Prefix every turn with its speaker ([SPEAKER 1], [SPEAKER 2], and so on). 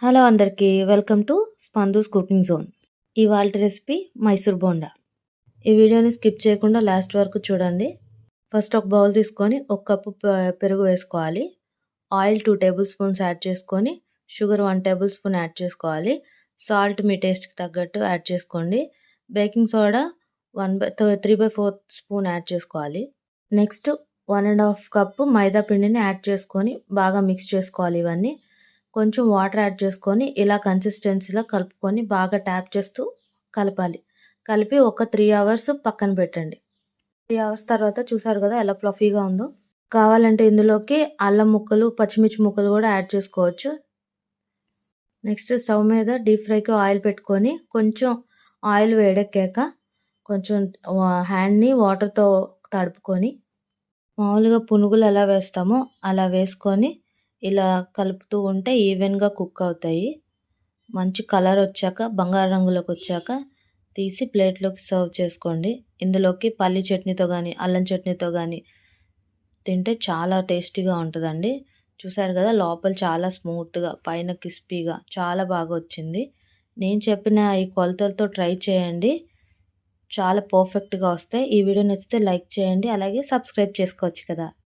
[SPEAKER 1] Hello అందరికీ. Welcome to Spandu's cooking zone. ఇవాల్టి recipe Mysore bonda. ఈ వీడియోని స్కిప్ చేయకుండా లాస్ట్ వరకు చూడండి. ఫస్ట్ ఒక బౌల్ తీసుకొని ఒక కప్పు పెరుగు వేసుకోవాలి. ఆయిల్ 2 టేబుల్ స్పూన్స్ యాడ్ చేసుకొని, షుగర్ 1 టేబుల్ స్పూన్ యాడ్ చేసుకోవాలి. సాల్ట్ మీ టేస్ట్‌కి తగ్గట్టు యాడ్ చేసుకోండి. బేకింగ్ సోడా 3/4 స్పూన్ యాడ్ చేసుకోవాలి. నెక్స్ట్ 1 ½ కప్పు మైదా పిండిని యాడ్ చేసుకొని బాగా మిక్స్ చేసుకోవాలి ఇవన్నీ. కొంచెం వాటర్ యాడ్ చేసుకొని ఇలా కన్సిస్టెన్సీలో కలుపుకొని బాగా ట్యాప్ చేస్తూ కలపాలి. కలిపి ఒక 3 అవర్స్ పక్కన పెట్టండి. 3 అవర్స్ తర్వాత చూసారు కదా ఎలా ఫ్లఫీగా ఉందో. కావాలంటే ఇందులోకి అల్లం ముక్కలు, పచ్చిమిర్చి ముక్కలు కూడా యాడ్ చేసుకోవచ్చు. నెక్స్ట్ స్టవ్ మీద డీప్ ఫ్రైకి ఆయిల్ పెట్టుకొని కొంచెం ఆయిల్ వేడెక్కాక కొంచెం హ్యాండ్ని వాటర్తో తడుపుకొని మామూలుగా పునుగులు ఎలా వేస్తామో అలా వేసుకొని ఇలా కలుపుతూ ఉంటే ఈవెన్‌గా కుక్ అవుతాయి. మంచి కలర్ వచ్చాక బంగారు రంగులోకి వచ్చాక తీసి ప్లేట్‌లోకి సర్వ్ చేసుకోండి. ఇందులోకి పల్లి చట్నీతో గానీ, అల్లం చట్నీతో గానీ తింటే చాలా టేస్టీగా ఉంటదండి. చూసారు కదా లోపల చాలా స్మూత్‌గా, పైన క్రిస్పీగా చాలా బాగా వచ్చింది. నేను చెప్పిన ఈ కొలతలతో ట్రై చేయండి. చాలా పర్ఫెక్ట్‌గా వస్తాయి. ఈ వీడియో నచ్చితే లైక్ చేయండి. అలాగే సబ్స్క్రైబ్ చేసుకోవచ్చు కదా!